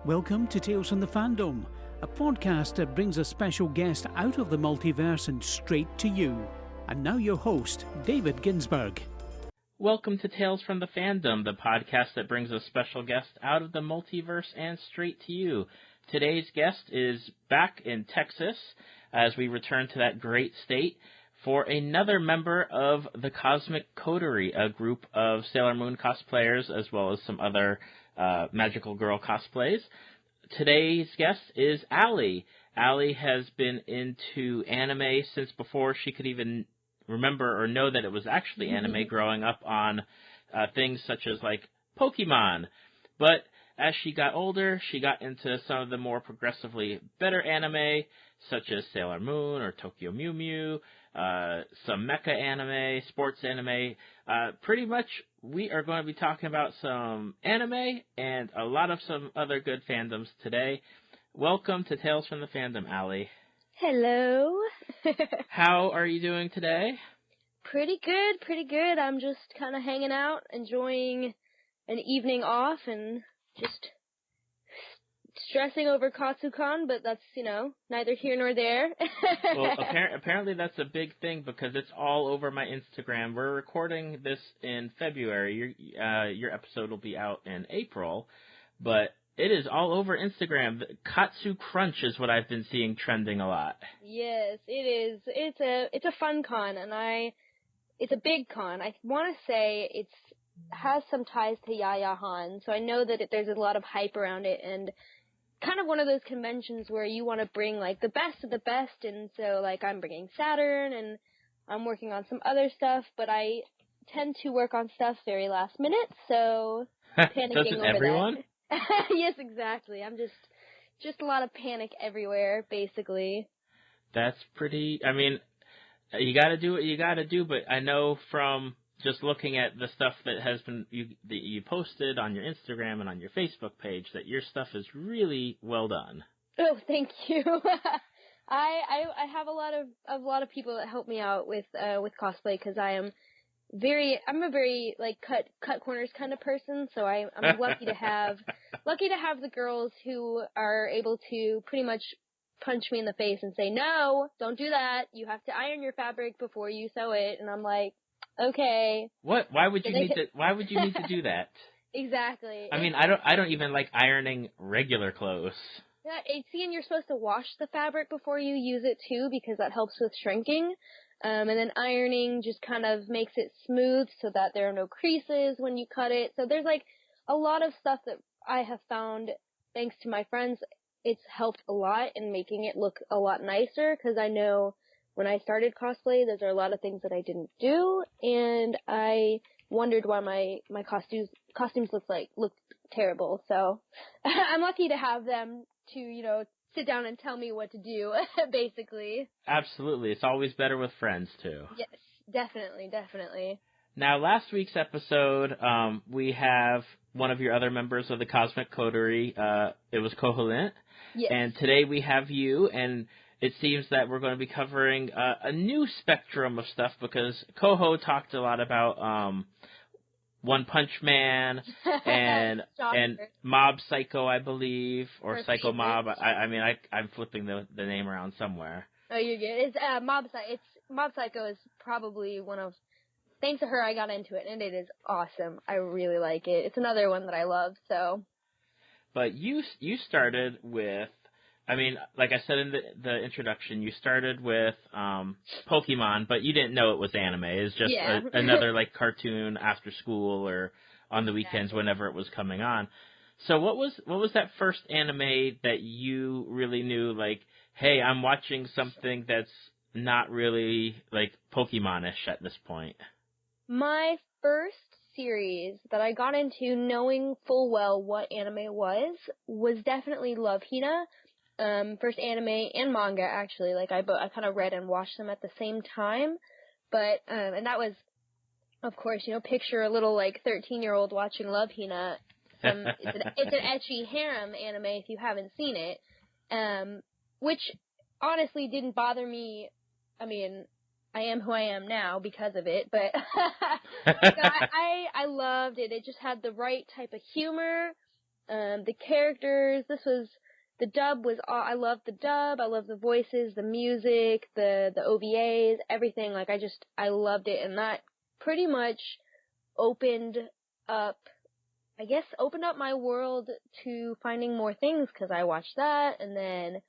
Welcome to Tales from the Fandom, a podcast that brings a special guest out of the multiverse and straight to you. And now your host, David Ginsburg. Welcome to Tales from the Fandom, the podcast that brings a special guest out of the multiverse and straight to you. Today's guest is back in Texas as we return to that great state for another member of the Cosmic Coterie, a group of Sailor Moon cosplayers as well as some other magical girl cosplays. Today's guest is Allie. Allie has been into anime since before she could even remember or know that it was actually anime, growing up on things such as like Pokemon. But as she got older, she got into some of the more progressively better anime, such as Sailor Moon or Tokyo Mew Mew, some mecha anime, sports anime. Pretty much, we are going to be talking about some anime and a lot of some other good fandoms today. Welcome to Tales from the Fandom, Allie. Hello. How are you doing today? Pretty good. I'm just kind of hanging out, enjoying an evening off, and just stressing over Katsucon, but that's, neither here nor there. Well, apparently that's a big thing because it's all over my Instagram. We're recording this in February. Your episode will be out in April, but it is all over Instagram. Katsu Crunch is what I've been seeing trending a lot. Yes, it is. It's a fun con, and it's a big con. I want to say it has some ties to Yaya Han, so I know that there's a lot of hype around it, and kind of one of those conventions where you want to bring, like, the best of the best, and so, like, I'm bringing Saturn, and I'm working on some other stuff, but I tend to work on stuff very last minute, so panicking Doesn't over everyone? that. Yes, exactly. I'm just a lot of panic everywhere, basically. That's pretty, I mean, you gotta do what you gotta do, but I know from just looking at the stuff that has been that you posted on your Instagram and on your Facebook page that your stuff is really well done. Oh, thank you. I have a lot of people that help me out with cosplay because I'm a very like cut corners kind of person, so I'm lucky to have the girls who are able to pretty much punch me in the face and say, no, don't do that. You have to iron your fabric before you sew it, and I'm like, okay. What? Why would you need to do that? Exactly. I mean, I don't even like ironing regular clothes. Yeah, and you're supposed to wash the fabric before you use it too, because that helps with shrinking. And then ironing just kind of makes it smooth so that there are no creases when you cut it. So there's like a lot of stuff that I have found, thanks to my friends, it's helped a lot in making it look a lot nicer, because I know when I started cosplay, there are a lot of things that I didn't do, and I wondered why my costumes looked terrible. So I'm lucky to have them to, sit down and tell me what to do, basically. Absolutely. It's always better with friends, too. Yes, definitely. Now, last week's episode, we have one of your other members of the Cosmic Coterie. It was Koholint. Yes. And today we have you, and it seems that we're going to be covering a new spectrum of stuff because Koho talked a lot about One Punch Man and Mob Psycho, I believe, or Psycho Mob. I'm flipping the name around somewhere. Oh, you're good. It's Mob Psycho is probably one of. Thanks to her, I got into it, and it is awesome. I really like it. It's another one that I love. So. But you started with. I mean, like I said in the introduction, you started with Pokemon, but you didn't know it was anime. It was just another like cartoon after school or on the weekends whenever it was coming on. So what was that first anime that you really knew, like, hey, I'm watching something that's not really like Pokemon-ish at this point? My first series that I got into knowing full well what anime was definitely Love Hina. First anime and manga, actually. Like, I kind of read and watched them at the same time. But, and that was, of course, picture a little, like, 13-year-old watching Love Hina. It's an ecchi harem anime if you haven't seen it. Which, honestly, didn't bother me. I mean, I am who I am now because of it, but I loved it. It just had the right type of humor. The characters, the dub was, I loved the dub, I loved the voices, the music, the OVAs, everything. Like, I loved it, and that pretty much opened up my world to finding more things, because I watched that, and then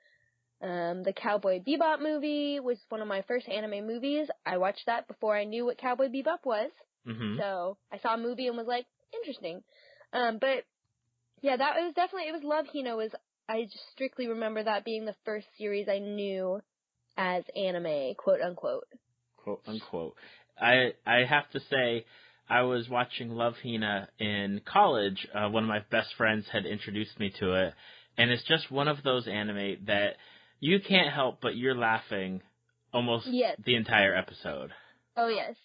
the Cowboy Bebop movie was one of my first anime movies. I watched that before I knew what Cowboy Bebop was. Mm-hmm. So I saw a movie and was like, interesting. But yeah, it was Love Hina. I just strictly remember that being the first series I knew as anime, quote unquote. Quote unquote. I have to say, I was watching Love Hina in college. One of my best friends had introduced me to it, and it's just one of those anime that you can't help but you're laughing almost the entire episode. Oh yes.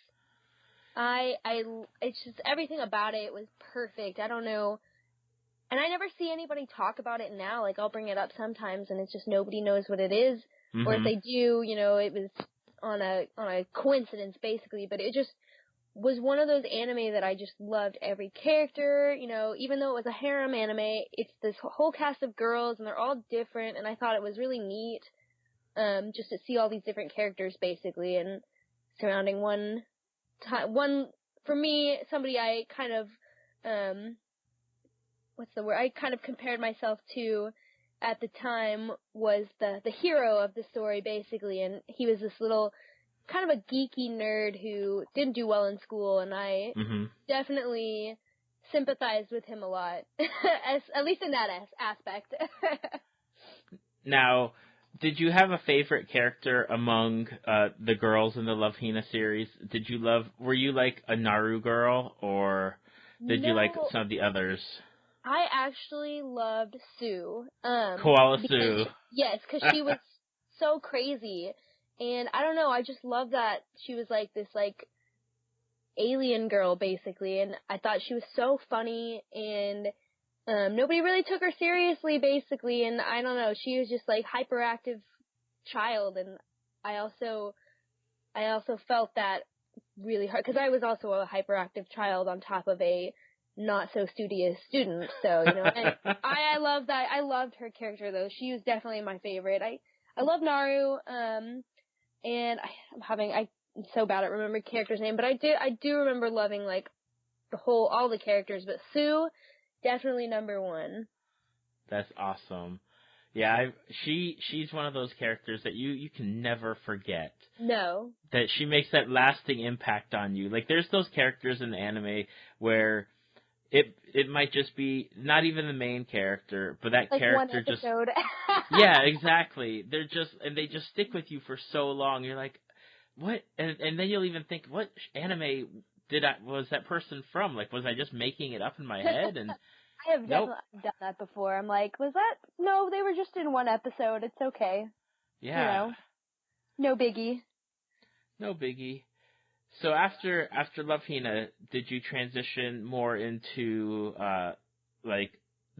It's just everything about it was perfect. I don't know. And I never see anybody talk about it now. Like, I'll bring it up sometimes and it's just nobody knows what it is. Mm-hmm. Or if they do, it was on a coincidence basically, but it just was one of those anime that I just loved every character. Even though it was a harem anime, it's this whole cast of girls and they're all different, and I thought it was really neat just to see all these different characters basically, and surrounding one for me, somebody I kind of I kind of compared myself to at the time was the hero of the story basically, and he was this little kind of a geeky nerd who didn't do well in school, and I definitely sympathized with him a lot, at least in that aspect. Now, did you have a favorite character among the girls in the Love Hina series? Were you like a Naru girl, or did you like some of the others? I actually loved Sue. Koala Sue. Yes, because she was so crazy. And I don't know, I just love that she was like this like alien girl basically, and I thought she was so funny, and nobody really took her seriously basically, and I don't know, she was just like hyperactive child, and I also felt that really hard, because I was also a hyperactive child on top of a not so studious student, so and I love that. I loved her character though. She was definitely my favorite. I love Naru. And I'm so bad at remembering characters' name, but I do remember loving like all the characters, but Sue, definitely number one. That's awesome. Yeah, she's one of those characters that you can never forget. No. That she makes that lasting impact on you. Like, there's those characters in the anime where it might just be not even the main character, but that like character one episode. Yeah, exactly. They just stick with you for so long. You're like, what? And then you'll even think, what anime was that person from? Like, was I just making it up in my head? And I have definitely done that before. I'm like, no, they were just in one episode. It's okay. Yeah. No biggie. No biggie. So after Love Hina, did you transition more into like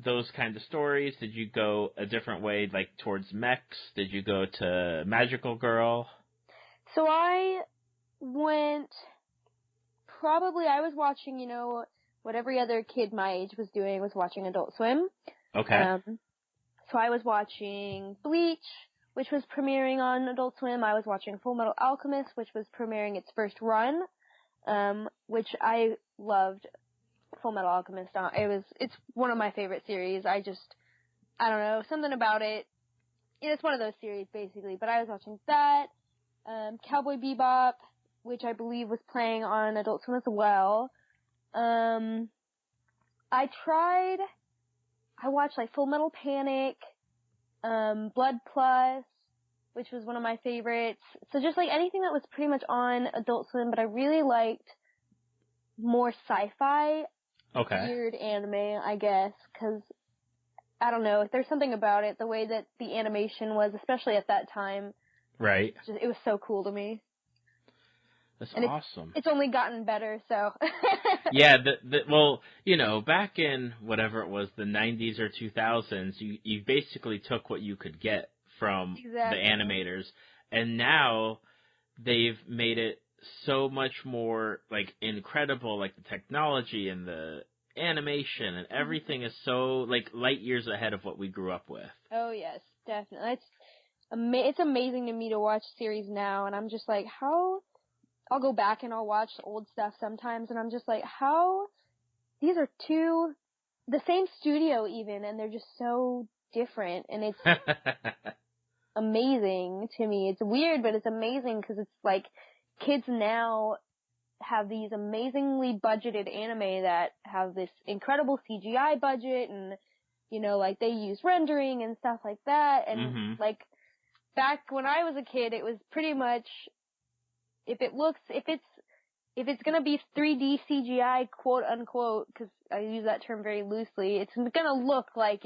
those kind of stories? Did you go a different way, like towards mechs? Did you go to Magical Girl? So I was watching, what every other kid my age was doing, was watching Adult Swim. Okay. So I was watching Bleach, which was premiering on Adult Swim. I was watching Full Metal Alchemist, which was premiering its first run, which I loved. Full Metal Alchemist. It's one of my favorite series. I don't know, something about it. It's one of those series basically. But I was watching that. Cowboy Bebop, which I believe was playing on Adult Swim as well. I watched like Full Metal Panic. Blood Plus, which was one of my favorites. So just like anything that was pretty much on Adult Swim, but I really liked more sci-fi, weird anime, I guess, because I don't know, there's something about it, the way that the animation was, especially at that time. Right. It was so cool to me. That's and awesome. It's only gotten better, so. Yeah, well, back in whatever it was, the 90s or 2000s, you basically took what you could get from the animators, and now they've made it so much more like incredible, like the technology and the animation and everything is so like light years ahead of what we grew up with. Oh yes, definitely. It's amazing to me to watch series now, and I'm just like, how? I'll go back and I'll watch old stuff sometimes, and I'm just like, how? These are the same studio even, and they're just so different, and it's amazing to me. It's weird, but it's amazing because it's like kids now have these amazingly budgeted anime that have this incredible CGI budget, and you know, like they use rendering and stuff like that, and like back when I was a kid, it was pretty much if it's gonna be 3D CGI, quote unquote, because I use that term very loosely, it's gonna look like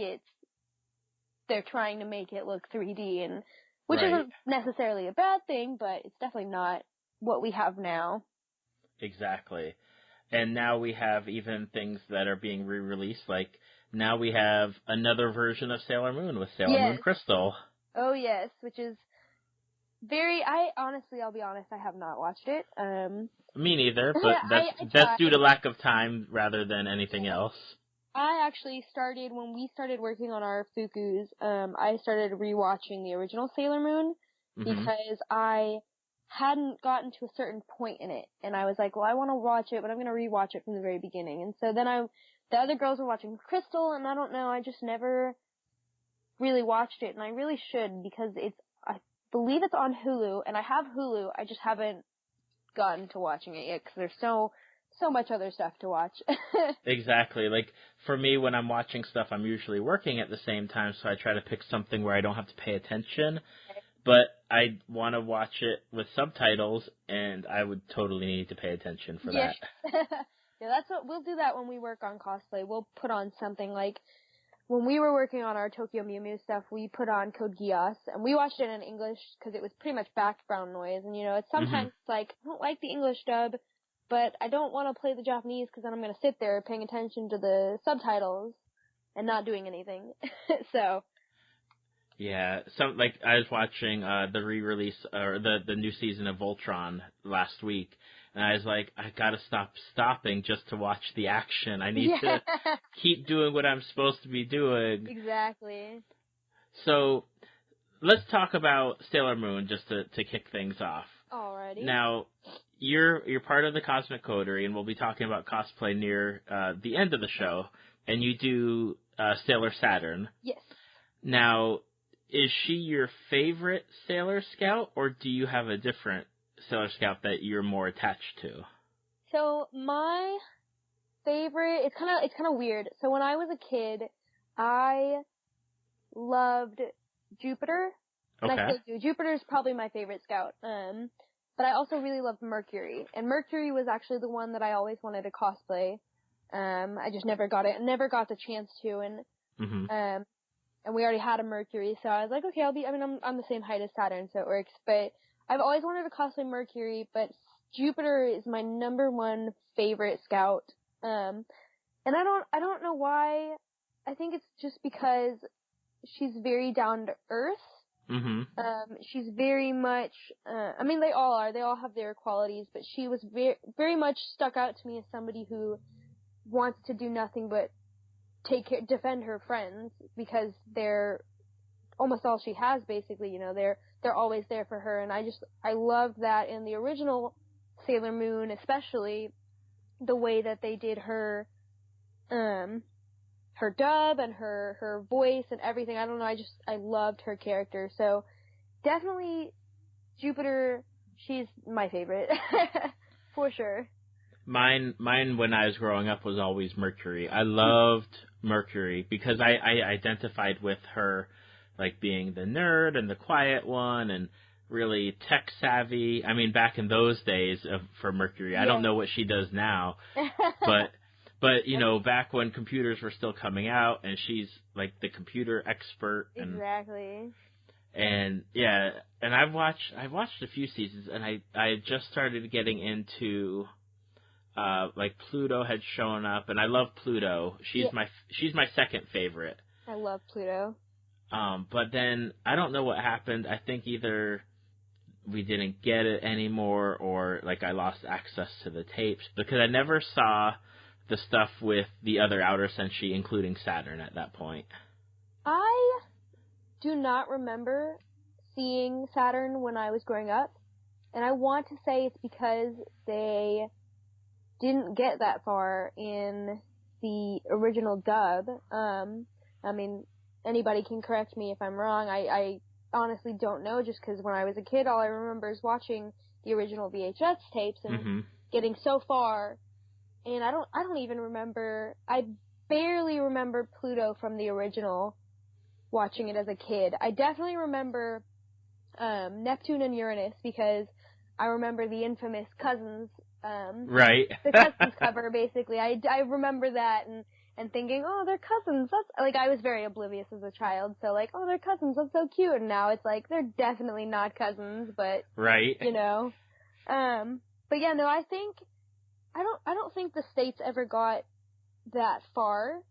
they're trying to make it look 3D, and which isn't necessarily a bad thing, but it's definitely not what we have now. Exactly. And now we have even things that are being re-released, like now we have another version of Sailor Moon with Sailor Moon Crystal. Oh yes, which is I'll be honest, I have not watched it. Me neither, but that's due to lack of time rather than anything else. I actually started, when we started working on our Fukus, I started rewatching the original Sailor Moon because I hadn't gotten to a certain point in it, and I was like, well, I want to watch it, but I'm going to rewatch it from the very beginning. And so then the other girls were watching Crystal, and I don't know, I just never really watched it, and I really should, because I believe it's on Hulu, and I have Hulu, I just haven't gotten to watching it yet, because there's so much other stuff to watch. Exactly. Like, for me, when I'm watching stuff, I'm usually working at the same time, so I try to pick something where I don't have to pay attention. But I want to watch it with subtitles, and I would totally need to pay attention for that. Yeah, we'll do that when we work on cosplay. We'll put on something like, when we were working on our Tokyo Mew Mew stuff, we put on Code Geass, and we watched it in English because it was pretty much background noise. And, you know, it's sometimes like, I don't like the English dub, but I don't want to play the Japanese because then I'm going to sit there paying attention to the subtitles and not doing anything. So. Yeah, I was watching the re-release or the new season of Voltron last week, and I was like, I gotta stop stopping just to watch the action. I need to keep doing what I'm supposed to be doing. Exactly. So, let's talk about Sailor Moon just to kick things off. Alrighty. Now, you're part of the Cosmic Coterie, and we'll be talking about cosplay near the end of the show, and you do Sailor Saturn. Yes. Now, is she your favorite Sailor Scout, or do you have a different Sailor Scout that you're more attached to? So my favorite, it's kind of weird. So when I was a kid, I loved Jupiter. Okay. And I still do. Jupiter is probably my favorite Scout. But I also really loved Mercury, and Mercury was actually the one that I always wanted to cosplay. I just never got the chance to, and and we already had a Mercury, so I was like, okay, I'm the same height as Saturn, so it works. But I've always wanted to cosplay Mercury, but Jupiter is my number one favorite Scout. And I don't know why. I think it's just because she's very down to earth. She's very much, they all are, they all have their qualities, but she was very, very much stuck out to me as somebody who wants to do nothing but defend her friends, because they're almost all she has, basically, you know, they're always there for her, and I love that in the original Sailor Moon, especially, the way that they did her dub and her voice and everything. I don't know, I loved her character, so definitely Jupiter, she's my favorite, for sure. Mine when I was growing up was always Mercury. I loved Mercury because I identified with her, like being the nerd and the quiet one and really tech savvy. I mean, back in those days for Mercury, I don't know what she does now, but you know, back when computers were still coming out, and she's like the computer expert. And, exactly. And yeah, and I've watched a few seasons, and I just started getting into. Like Pluto had shown up, and I love Pluto. She's my second favorite. I love Pluto. But then I don't know what happened. I think either we didn't get it anymore, or like I lost access to the tapes, because I never saw the stuff with the other outer senshi, including Saturn at that point? I do not remember seeing Saturn when I was growing up, and I want to say it's because they didn't get that far in the original dub. I mean, anybody can correct me if I'm wrong. I honestly don't know, just because when I was a kid, all I remember is watching the original VHS tapes and getting so far, and I don't even remember. I barely remember Pluto from the original, watching it as a kid. I definitely remember Neptune and Uranus, because I remember the infamous Cousins, right. the Cousins cover, basically. I remember that and thinking, oh, they're cousins. That's, like, I was very oblivious as a child, so, like, oh, they're cousins, that's so cute. And now it's like, they're definitely not cousins, but, right. you know. But yeah, no, I don't think the States ever got that far,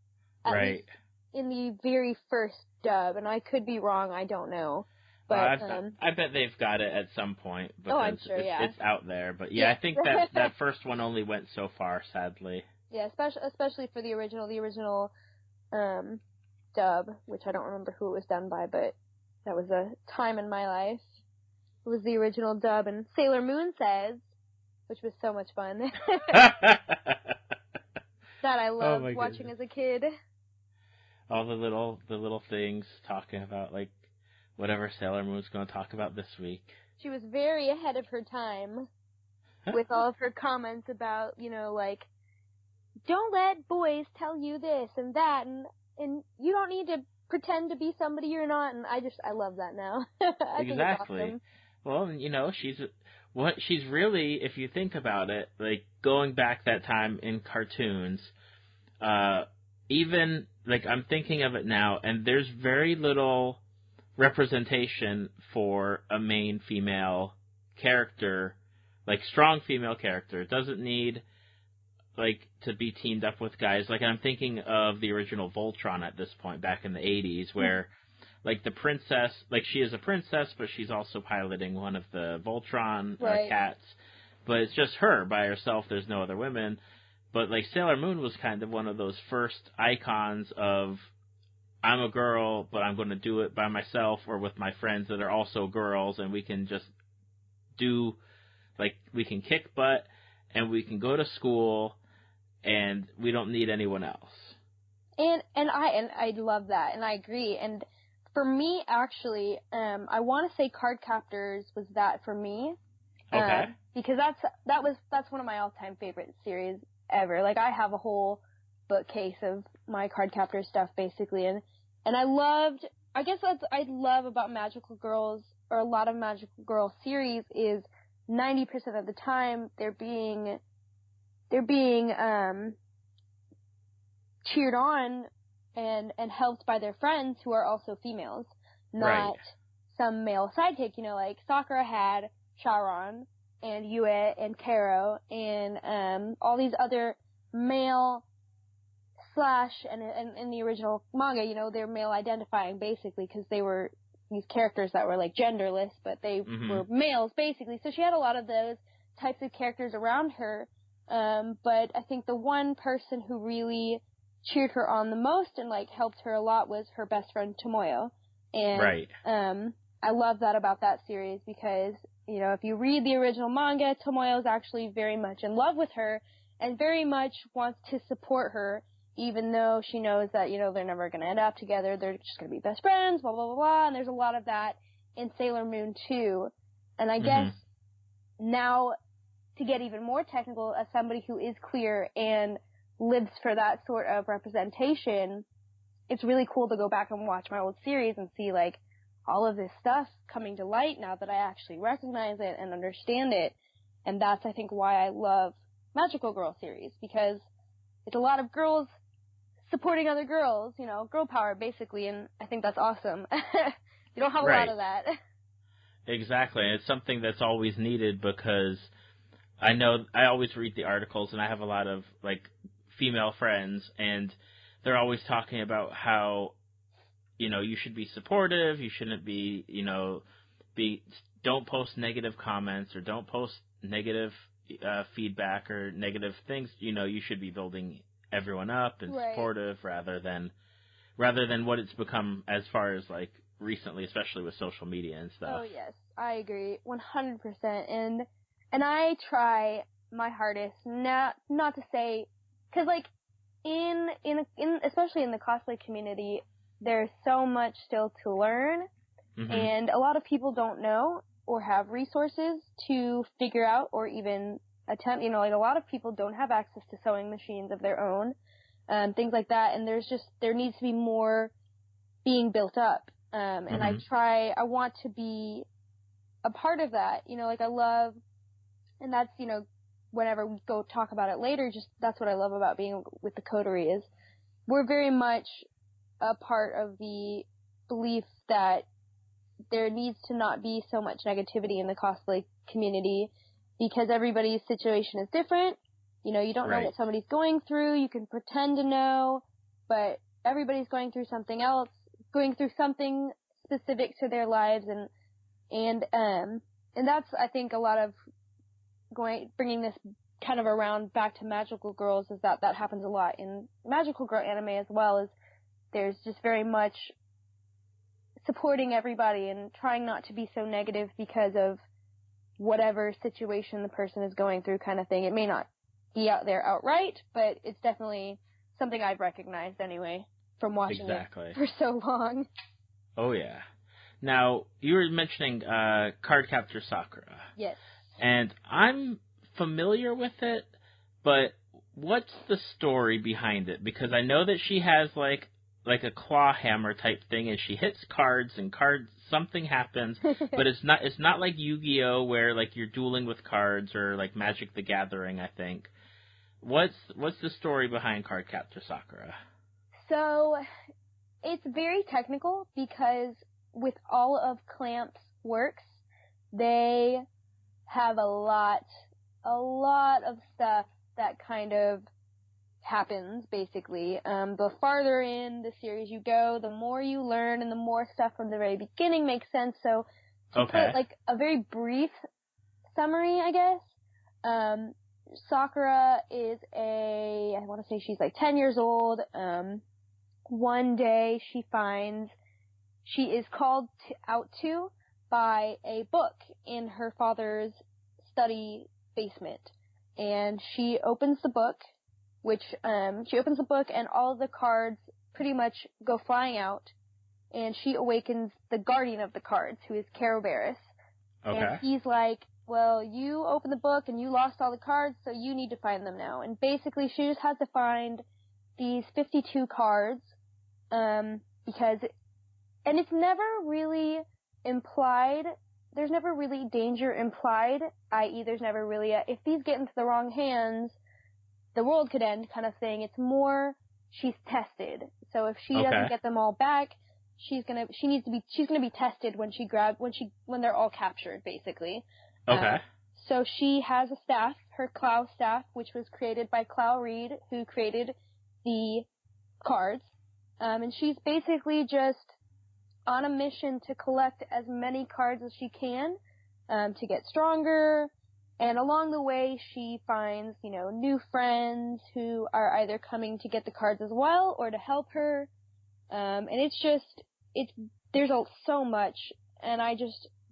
at right. least in the very first dub, and I could be wrong, I don't know. But I bet they've got it at some point, because I'm sure, it's out there. But yeah, I think that first one only went so far, sadly. Yeah, especially for the original dub, which I don't remember who it was done by, but that was a time in my life. It was the original dub, and Sailor Moon Says, which was so much fun. That I loved watching as a kid. All the little things talking about, like, whatever Sailor Moon's going to talk about this week. She was very ahead of her time with all of her comments about, you know, like, don't let boys tell you this and that, and you don't need to pretend to be somebody you're not, and I love that now. I think it's awesome. Well, you know, she's really, if you think about it, like, going back that time in cartoons, even, like, I'm thinking of it now, and there's very little representation for a main female character, like, strong female character. It doesn't need, like, to be teamed up with guys. Like, I'm thinking of the original Voltron at this point, back in the 80s, where, like, the princess, like, she is a princess, but she's also piloting one of the Voltron cats. But it's just her by herself. There's no other women. But, like, Sailor Moon was kind of one of those first icons of, I'm a girl, but I'm going to do it by myself or with my friends that are also girls, and we can just do, like, we can kick butt, and we can go to school, and we don't need anyone else. And I love that, and I agree. And for me, actually, I want to say Card Captors was that for me. Okay. Because that's one of my all-time favorite series ever. Like, I have a whole bookcase of my Card Captor stuff, basically, and I guess what I love about Magical Girls, or a lot of Magical Girl series, is 90% of the time they're being cheered on and helped by their friends who are also females, not some male sidekick. You know, like Sakura had Sharon and Yue and Karo and all these other male and in the original manga, you know, they're male identifying basically, because they were these characters that were like genderless, but they were males basically. So she had a lot of those types of characters around her. But I think the one person who really cheered her on the most and like helped her a lot was her best friend Tomoyo. And I love that about that series, because, you know, if you read the original manga, Tomoyo's actually very much in love with her and very much wants to support her, even though she knows that, you know, they're never going to end up together. They're just going to be best friends, blah, blah, blah, blah. And there's a lot of that in Sailor Moon, too. And I guess now, to get even more technical, as somebody who is queer and lives for that sort of representation, it's really cool to go back and watch my old series and see, like, all of this stuff coming to light now that I actually recognize it and understand it. And that's, I think, why I love Magical Girl series, because it's a lot of girls supporting other girls, you know, girl power, basically, and I think that's awesome. You don't have a lot of that. Exactly. It's something that's always needed, because I know I always read the articles, and I have a lot of, like, female friends, and they're always talking about how, you know, you should be supportive, you shouldn't be, you know, don't post negative comments, or don't post negative, feedback or negative things, you should be building everyone up and Right. supportive rather than what it's become as far as like recently, especially with social media and stuff. Oh yes, I agree 100%. And I try my hardest not to say, because like in especially in the cosplay community, there's so much still to learn, and a lot of people don't know or have resources to figure out or even attempt. Like a lot of people don't have access to sewing machines of their own, things like that. And there needs to be more being built up. And I want to be a part of that. Like I love, and that's, whenever we go talk about it later, just that's what I love about being with the coterie is we're very much a part of the belief that there needs to not be so much negativity in the cosplay community because everybody's situation is different. You don't know what somebody's going through. You can pretend to know, but everybody's going through something else, going through something specific to their lives, and that's, I think, a lot of bringing this kind of around back to Magical Girls is that happens a lot in Magical Girl anime as well. Is there's just very much supporting everybody and trying not to be so negative because of whatever situation the person is going through, kind of thing. It may not be out there outright, but it's definitely something I've recognized anyway from watching it for so long. Oh yeah. Now you were mentioning Card Captor Sakura. Yes. And I'm familiar with it, but what's the story behind it? Because I know that she has like a claw hammer type thing, and she hits cards, and something happens, but it's not like Yu-Gi-Oh where like you're dueling with cards, or like Magic the Gathering, I think. What's the story behind Card Captor Sakura? So it's very technical because with all of Clamp's works, they have a lot of stuff that kind of happens, basically. The farther in the series you go, the more you learn, and the more stuff from the very beginning makes sense. So to put like a very brief summary, I guess, Sakura is I want to say she's like 10 years old. One day she is called out to by a book in her father's study basement. And she opens the book, and all the cards pretty much go flying out, and she awakens the guardian of the cards, who is Kerobarris. Okay. And he's like, well, you opened the book and you lost all the cards, so you need to find them now. And basically she just has to find these 52 cards, because, and it's never really implied, there's never really danger implied, i.e. there's never really if these get into the wrong hands, the world could end kind of thing. It's more she's tested. So if she doesn't get them all back, she's gonna be tested when they're all captured, basically. Okay. So she has a staff, her Clow staff, which was created by Clow Reed, who created the cards. And she's basically just on a mission to collect as many cards as she can, to get stronger. And along the way, she finds, new friends who are either coming to get the cards as well or to help her. And there's so much. And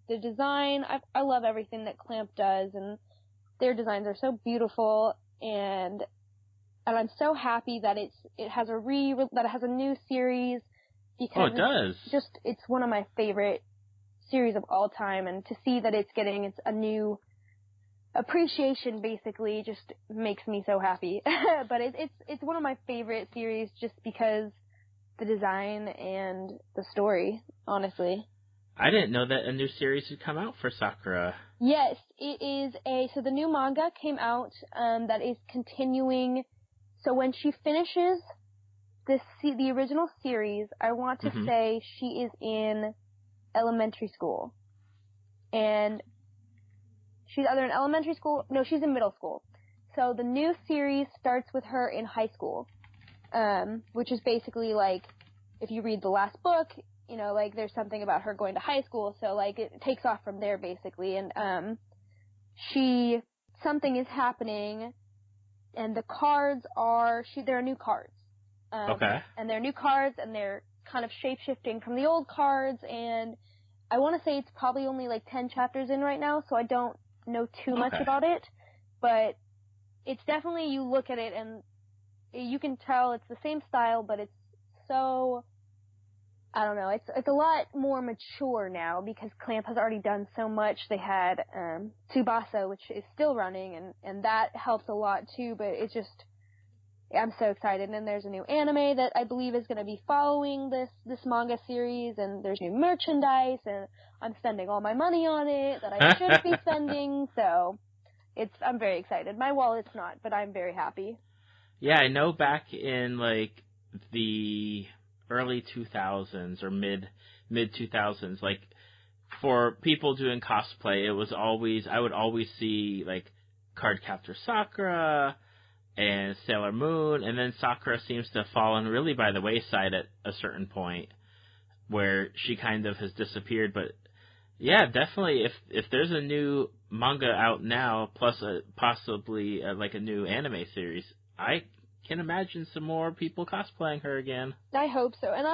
the design, I love everything that Clamp does, and their designs are so beautiful. And I'm so happy that it has a new series, because it does. It's one of my favorite series of all time, and to see that it's getting a new appreciation basically just makes me so happy. But it's one of my favorite series just because the design and the story, honestly. I didn't know that a new series had come out for Sakura. Yes, it is so the new manga came out, that is continuing. So when she finishes the original series, I want to say she is in elementary school. And she's either in elementary school, no, she's in middle school. So the new series starts with her in high school, which is basically like, if you read the last book, there's something about her going to high school, so it takes off from there basically. And she something is happening, and the cards there are new cards. Okay. And they're new cards, and they're kind of shape-shifting from the old cards, and I want to say it's probably only like 10 chapters in right now, so I don't know too much about it, but it's definitely, you look at it and you can tell it's the same style, but it's so, I don't know, it's a lot more mature now because Clamp has already done so much. They had Tsubasa, which is still running, and that helps a lot too, but it's just, I'm so excited. And there's a new anime that I believe is going to be following this manga series, and there's new merchandise, and I'm spending all my money on it that I shouldn't be spending, so I'm very excited. My wallet's not, but I'm very happy. Yeah, I know back in like the early 2000s or mid 2000s, like for people doing cosplay, it was always, I would always see like card Captor Sakura and Sailor Moon, and then Sakura seems to have fallen really by the wayside at a certain point where she kind of has disappeared. But yeah, definitely if there's a new manga out now, plus possibly like a new anime series, I can imagine some more people cosplaying her again. I hope so. And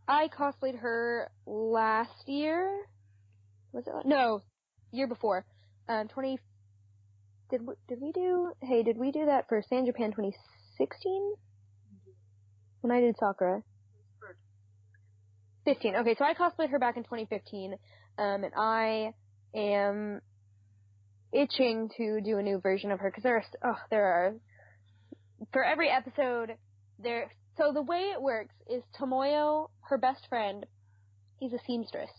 I cosplayed her last year. Was it? No, year before. Did we do that for San Japan 2016? When I did Sakura? 15. Okay, so I cosplayed her back in 2015, and I am itching to do a new version of her, because there are, for every episode, so the way it works is Tomoyo, her best friend, he's a seamstress,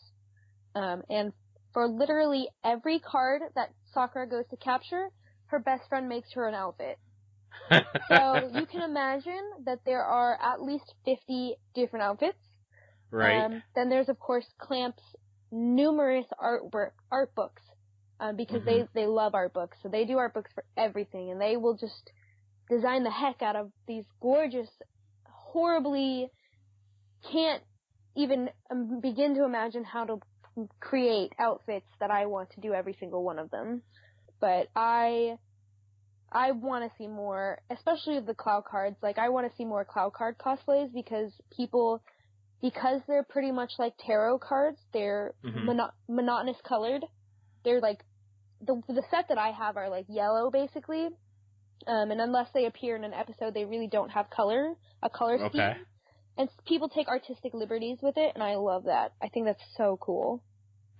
and for literally every card that Sakura goes to capture, her best friend makes her an outfit. So you can imagine that there are at least 50 different outfits. Right. Then there's, of course, Clamp's numerous art books, because they love art books. So they do art books for everything, and they will just design the heck out of these gorgeous, horribly, can't even begin to imagine how to create outfits that I want to do every single one of them. But I want to see more, especially the Cloud cards. Like, I want to see more Cloud card cosplays, because they're pretty much like tarot cards, they're monotonous colored. They're like, the set that I have are like yellow, basically. And unless they appear in an episode, they really don't have a color scheme. Okay. And people take artistic liberties with it, and I love that. I think that's so cool.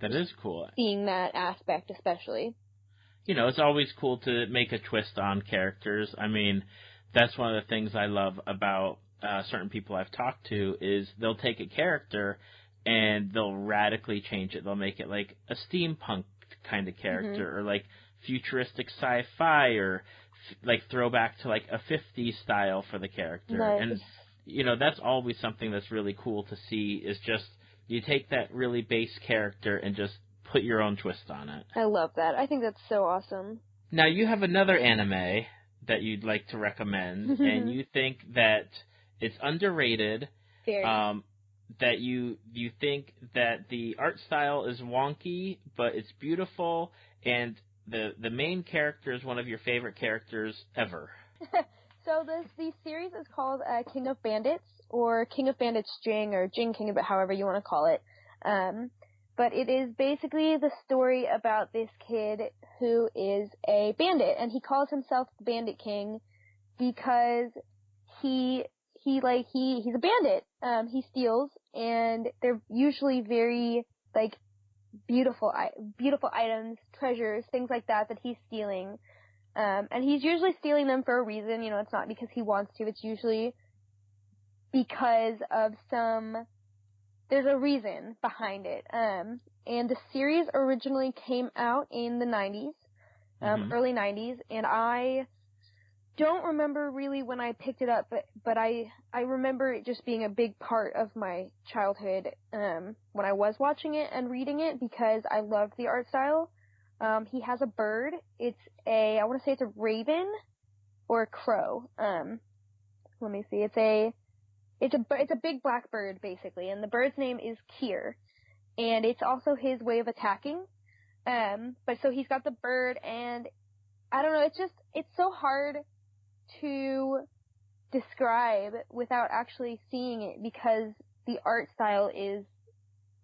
That is cool. Seeing that aspect, especially. You know, it's always cool to make a twist on characters. I mean, that's one of the things I love about certain people I've talked to, is they'll take a character and they'll radically change it. They'll make it like a steampunk kind of character, or like futuristic sci-fi, or like throwback to like a 50s style for the character. Nice. And, you know, that's always something that's really cool to see, is just you take that really base character and just put your own twist on it. I love that. I think that's so awesome. Now, you have another anime that you'd like to recommend, and you think that it's underrated. Very. That you think that the art style is wonky, but it's beautiful, and the main character is one of your favorite characters ever. So the series is called King of Bandits, or King of Bandits Jing, or Jing King, but however you want to call it. But it is basically the story about this kid who is a bandit, and he calls himself the Bandit King because he's a bandit. He steals, and they're usually very like beautiful items, treasures, things like that he's stealing. And he's usually stealing them for a reason. You know, it's not because he wants to. It's usually because of there's a reason behind it. And the series originally came out in the 90s, early 90s, and I don't remember really when I picked it up, but I remember it just being a big part of my childhood when I was watching it and reading it, because I loved the art style. He has a bird. I want to say it's a raven or a crow. Let me see. It's a big black bird, basically, and the bird's name is Kier, and it's also his way of attacking. But so he's got the bird, and I don't know, it's so hard to describe without actually seeing it because the art style is,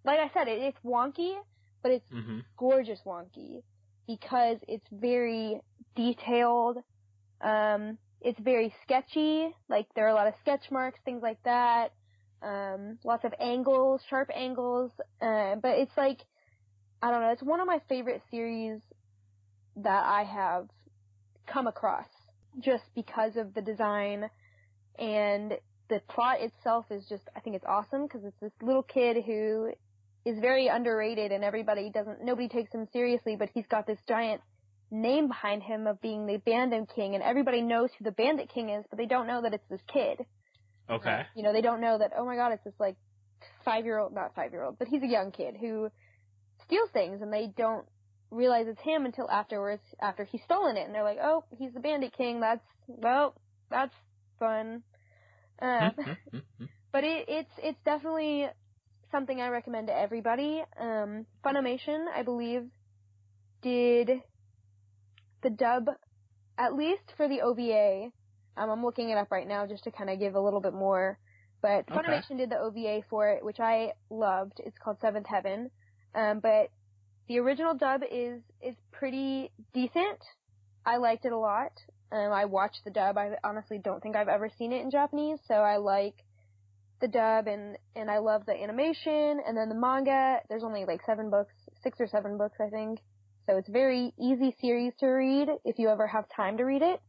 like I said, it's wonky, but it's gorgeous wonky because it's very detailed. It's very sketchy, like there are a lot of sketch marks, things like that. Lots of angles, sharp angles. But it's like, I don't know, it's one of my favorite series that I have come across just because of the design, and the plot itself is just, I think it's awesome because it's this little kid who is very underrated and nobody takes him seriously, but he's got this giant name behind him of being the Bandit King, and everybody knows who the Bandit King is, but they don't know that it's this kid. Okay. You know, they don't know that, oh my god, it's this like not 5-year-old, but he's a young kid who steals things, and they don't realize it's him until afterwards, after he's stolen it, and they're like, oh, he's the Bandit King, that's fun. But it's definitely something I recommend to everybody. Funimation, I believe, did the dub, at least for the OVA. I'm looking it up right now just to kind of give a little bit more. But Funimation did the OVA for it, which I loved. It's called Seventh Heaven. But the original dub is pretty decent. I liked it a lot. I watched the dub. I honestly don't think I've ever seen it in Japanese, so I like the dub, and I love the animation. And then the manga, there's only like 6 or 7 books, I think. So it's a very easy series to read if you ever have time to read it.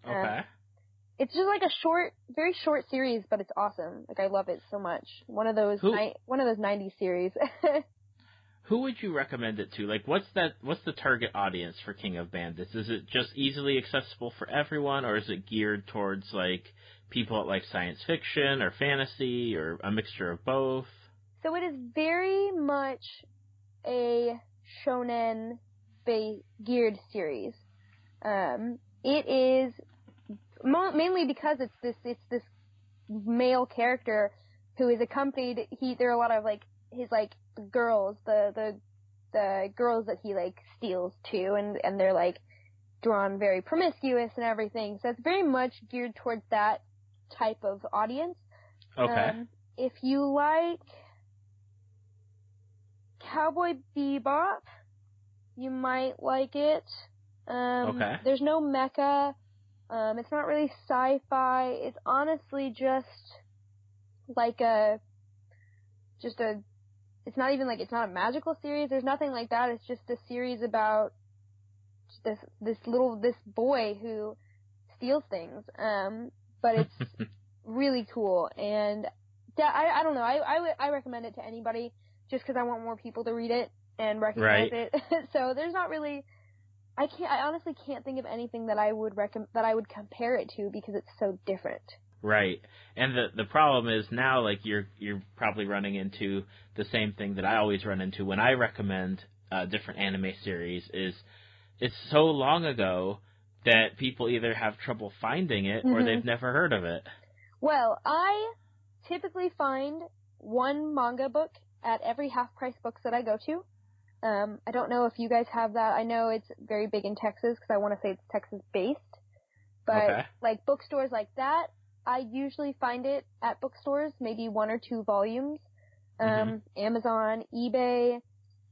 Okay. It's just like a very short series, but it's awesome. Like, I love it so much. One of those 90s series. Who would you recommend it to? Like, what's the target audience for King of Bandits? Is it just easily accessible for everyone, or is it geared towards, like, people that like science fiction or fantasy or a mixture of both? So it is very much a shonen geared series. It is mainly because it's this male character who is accompanied. There are a lot of like his like girls, the girls that he like steals to, and they're like drawn very promiscuous and everything. So it's very much geared towards that type of audience. Okay. If you like Cowboy Bebop, you might like it. There's no mecha. It's not really sci-fi. It's honestly just like it's not even like, it's not a magical series. There's nothing like that. It's just a series about this boy who steals things. But it's really cool, and I don't know. I recommend it to anybody just because I want more people to read it and recognize it. So there's not really. I honestly can't think of anything that I would compare it to because it's so different. Right. And the problem is now, like, you're probably running into the same thing that I always run into when I recommend different anime series, is it's so long ago that people either have trouble finding it or they've never heard of it. Well, I typically find one manga book at every half-price books that I go to. I don't know if you guys have that. I know it's very big in Texas because I want to say it's Texas-based. But, like, bookstores like that, I usually find it at bookstores, maybe 1 or 2 volumes. Amazon, eBay.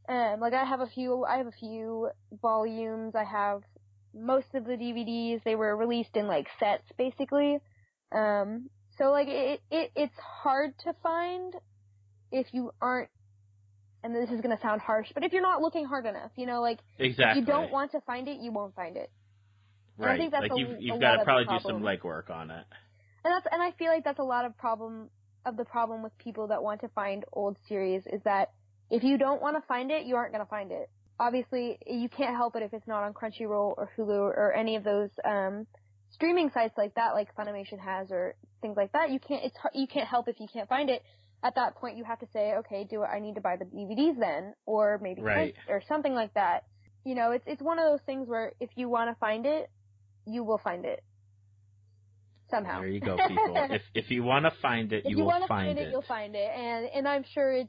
Like, I have a few volumes. I have most of the DVDs. They were released in, like, sets, basically. So, like, it's hard to find if you aren't, and this is going to sound harsh, but if you're not looking hard enough, you know, like, exactly. If you don't want to find it, you won't find it. Right. I think that's like, you've got to probably do some legwork on it. And I feel like that's a lot of the problem with people that want to find old series, is that if you don't want to find it, you aren't going to find it. Obviously, you can't help it if it's not on Crunchyroll or Hulu or any of those streaming sites like that, like Funimation has, or things like that. You can't help if you can't find it. At that point, you have to say, okay, I need to buy the DVDs then, or maybe or something like that. You know, it's one of those things where if you want to find it, you will find it. Somehow. There you go, people. if you want to find it, you will find it. You'll find it, and I'm sure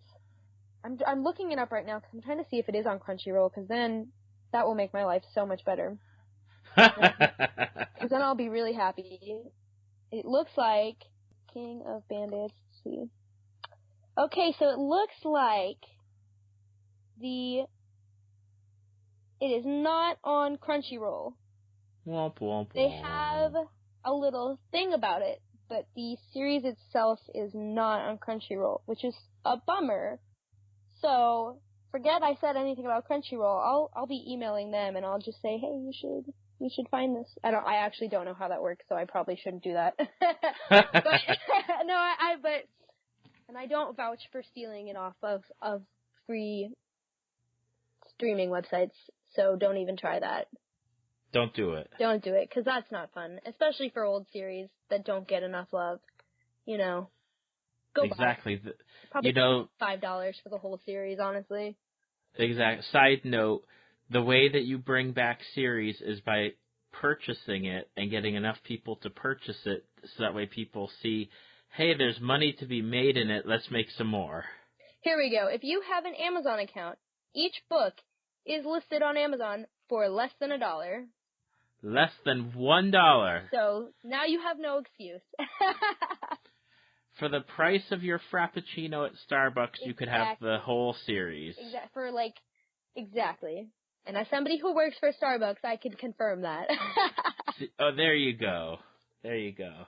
I'm looking it up right now because I'm trying to see if it is on Crunchyroll, because then that will make my life so much better. Because then I'll be really happy. It looks like King of Bandits. Let's see. Okay, so it looks like it is not on Crunchyroll. Womp, womp, They womp. have a little thing about it, but the series itself is not on Crunchyroll, which is a bummer. So, forget I said anything about Crunchyroll. I'll be emailing them and I'll just say, hey, you should find this. I actually don't know how that works, so I probably shouldn't do that. But no, and I don't vouch for stealing it off of free streaming websites, so don't even try that. Don't do it. Don't do it, because that's not fun, especially for old series that don't get enough love. Go exactly. buy it. Probably $5 for the whole series, honestly. Exact. Side note, the way that you bring back series is by purchasing it and getting enough people to purchase it so that way people see, hey, there's money to be made in it, let's make some more. Here we go. If you have an Amazon account, each book is listed on Amazon for less than $1. Less than $1. So now you have no excuse. For the price of your Frappuccino at Starbucks, you could have the whole series. Exactly. And as somebody who works for Starbucks, I can confirm that. Oh, there you go. There you go.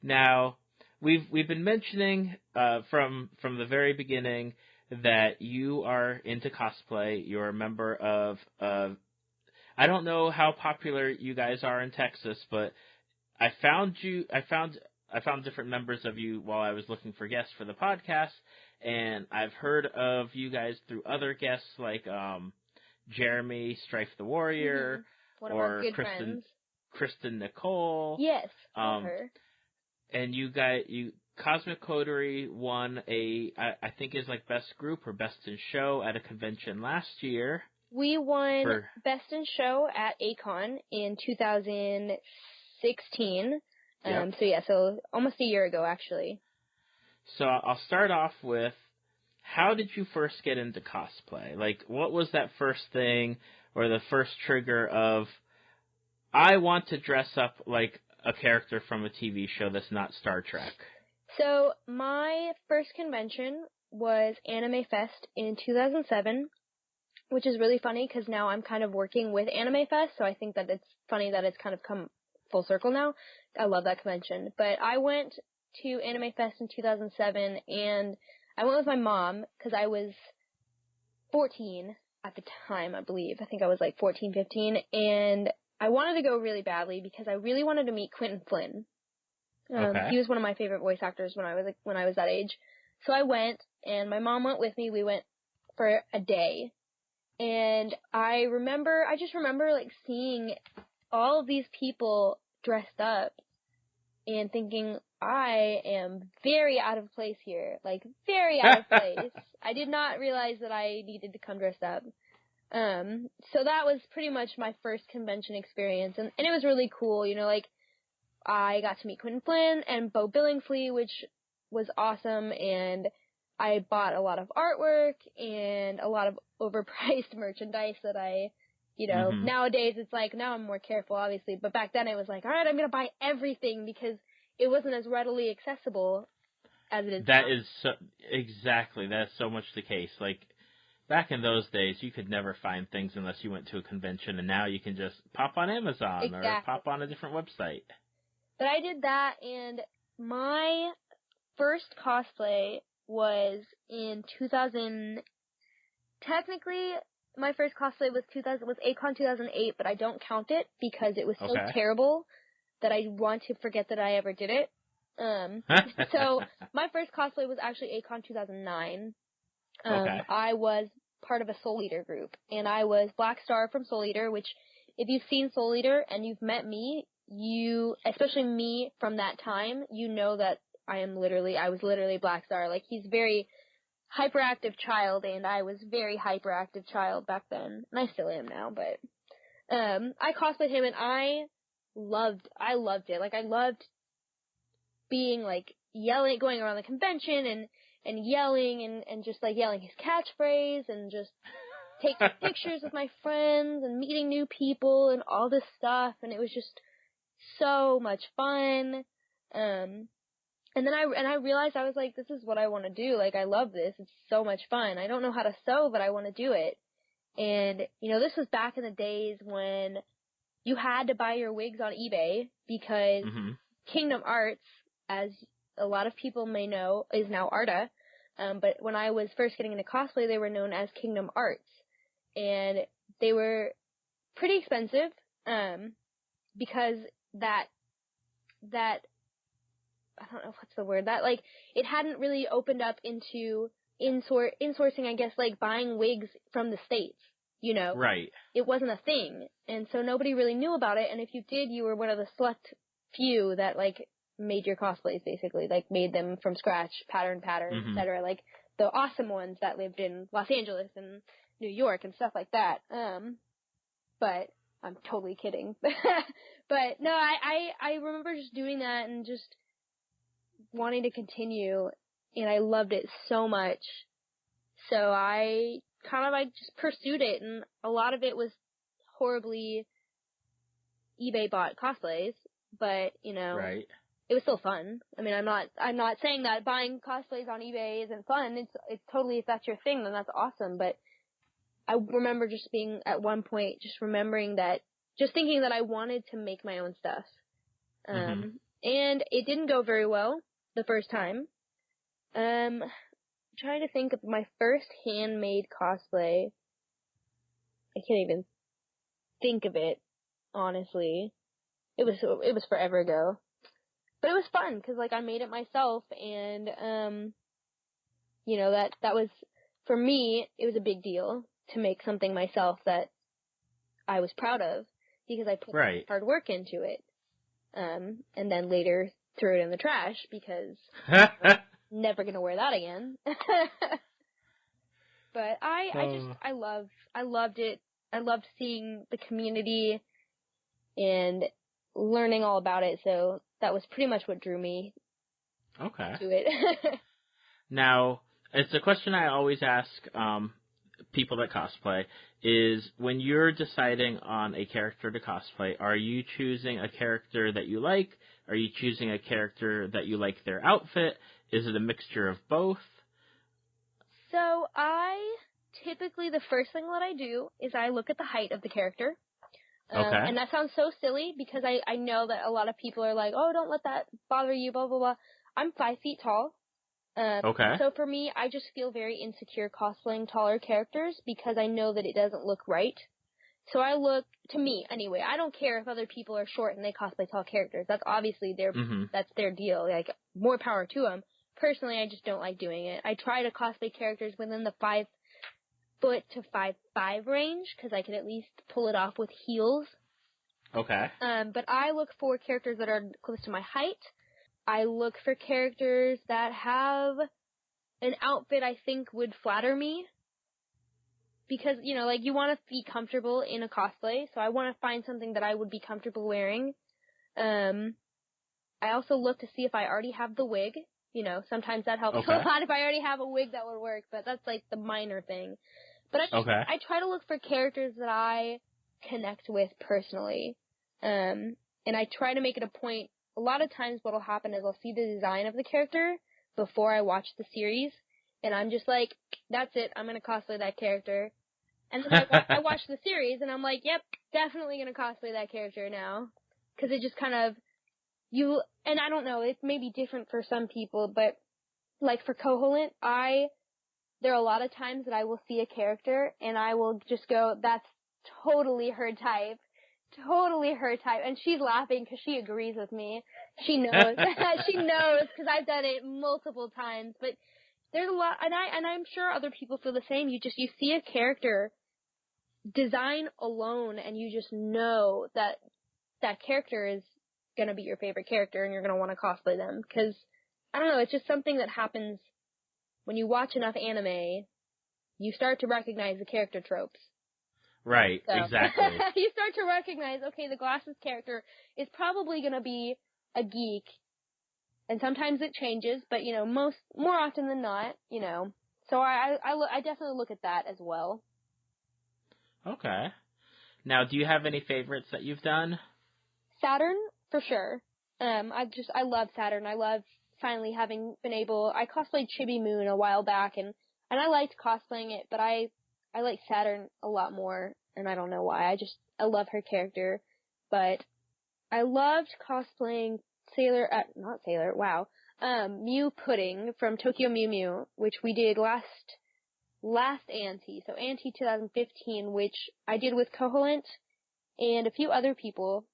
Now, we've been mentioning from the very beginning that you are into cosplay. You're a member of I don't know how popular you guys are in Texas, but I found different members of you while I was looking for guests for the podcast, and I've heard of you guys through other guests like Jeremy, Strife the Warrior, One of our good friends. Kristen Nicole. Yes, her. And you Cosmic Coterie won I think is like best group or best in show at a convention last year. We won best in show at A-Kon in 2016. Yep. So almost a year ago, actually. So I'll start off with, how did you first get into cosplay? Like, what was that first thing or the first trigger of, I want to dress up like a character from a TV show that's not Star Trek? So my first convention was Anime Fest in 2007, which is really funny because now I'm kind of working with Anime Fest, so I think that it's funny that it's kind of come full circle now. I love that convention. But I went to Anime Fest in 2007, and I went with my mom because I was 14 at the time, I believe. I think I was like 14, 15, and I wanted to go really badly because I really wanted to meet Quentin Flynn. He was one of my favorite voice actors when I was that age. So I went, and my mom went with me. We went for a day, and I just remember like seeing all of these people dressed up and thinking, I am very out of place here, like very out of place. I did not realize that I needed to come dressed up. So that was pretty much my first convention experience, and it was really cool, like I got to meet Quentin Flynn and Bo Billingsley, which was awesome, and I bought a lot of artwork and a lot of overpriced merchandise that I, nowadays it's like, now I'm more careful, obviously, but back then it was like, all right, I'm going to buy everything because it wasn't as readily accessible as it is now. That is exactly, that's so much the case. Like, back in those days, you could never find things unless you went to a convention, and now you can just pop on Amazon or pop on a different website. But I did that, and my first cosplay was in 2000. Technically, my first cosplay was A-Kon 2008, but I don't count it because it was so terrible that I want to forget that I ever did it. So my first cosplay was actually A-Kon 2009. I was part of a Soul Eater group, and I was Black Star from Soul Eater, which if you've seen Soul Eater and you've met me, especially me from that time, you know that I was literally Black Star. Like, he's very hyperactive child, and I was very hyperactive child back then, and I still am now, but I cosplayed him, and I loved it. Like, I loved being, like, yelling, going around the convention, and yelling, and just, like, yelling his catchphrase, and just taking pictures with my friends and meeting new people and all this stuff, and it was just so much fun. And then I realized I was like, this is what I want to do. Like, I love this. It's so much fun. I don't know how to sew, but I want to do it. And, this was back in the days when you had to buy your wigs on eBay because Kingdom Arts, as a lot of people may know, is now Arta. But when I was first getting into cosplay, they were known as Kingdom Arts. And they were pretty expensive because that I don't know what's the word, that, like, it hadn't really opened up into insourcing, I guess, like, buying wigs from the States, Right. It wasn't a thing, and so nobody really knew about it, and if you did, you were one of the select few that, like, made your cosplays, basically, like, made them from scratch, pattern, etc., like, the awesome ones that lived in Los Angeles and New York and stuff like that, but I'm totally kidding, but, no, I remember just doing that and just wanting to continue, and I loved it so much. So I just pursued it, and a lot of it was horribly eBay bought cosplays, but Right. it was still fun. I mean, I'm not saying that buying cosplays on eBay isn't fun. It's totally, if that's your thing, then that's awesome. But I remember just being at one point, just remembering that, just thinking that I wanted to make my own stuff, and it didn't go very well the first time. I'm trying to think of my first handmade cosplay. I can't even think of it, honestly. It was forever ago. But it was fun, because, like, I made it myself, and, that was, for me, it was a big deal to make something myself that I was proud of, because I put hard work into it. And then later threw it in the trash, because never gonna wear that again. But I loved it. I loved seeing the community and learning all about it, so that was pretty much what drew me to it. Now, it's a question I always ask people that cosplay, is when you're deciding on a character to cosplay, are you choosing a character that you like? Are you choosing a character that you like their outfit? Is it a mixture of both? So typically the first thing that I do is I look at the height of the character. And that sounds so silly, because I know that a lot of people are like, oh, don't let that bother you, blah, blah, blah. I'm 5 feet tall. So for me, I just feel very insecure cosplaying taller characters, because I know that it doesn't look right. So I look, to me anyway, I don't care if other people are short and they cosplay tall characters. That's obviously that's their deal. Like, more power to them. Personally, I just don't like doing it. I try to cosplay characters within the 5 foot to 5'5" range, because I can at least pull it off with heels. Okay. But I look for characters that are close to my height. I look for characters that have an outfit I think would flatter me. Because, like, you want to be comfortable in a cosplay, so I want to find something that I would be comfortable wearing. I also look to see if I already have the wig. Sometimes that helps a lot if I already have a wig that would work, but that's, like, the minor thing. But I try to look for characters that I connect with personally. And I try to make it a point. A lot of times what will happen is I'll see the design of the character before I watch the series, and I'm just like, that's it, I'm going to cosplay that character. And then I watch the series, and I'm like, yep, definitely going to cosplay that character now. Because it just kind of, and I don't know, it may be different for some people, but, like, for Koholint, there are a lot of times that I will see a character, and I will just go, that's totally her type. Totally her type. And she's laughing because she agrees with me. She knows. She knows, because I've done it multiple times. But there's a lot, and I'm sure other people feel the same. You see a character design alone, and you just know that that character is going to be your favorite character, and you're going to want to cosplay them. Because, I don't know, it's just something that happens when you watch enough anime. You start to recognize the character tropes. Right, So, exactly. you start to recognize, okay, the glasses character is probably going to be a geek, and sometimes it changes, but, more often than not, So I definitely look at that as well. Okay. Now, do you have any favorites that you've done? Saturn, for sure. I love Saturn. I love finally having been able, I cosplayed Chibi Moon a while back, and I liked cosplaying it, but I like Saturn a lot more, and I don't know why. I love her character, but I loved cosplaying Mew Pudding from Tokyo Mew Mew, which we did last Auntie, so Auntie 2015, which I did with Koholent and a few other people,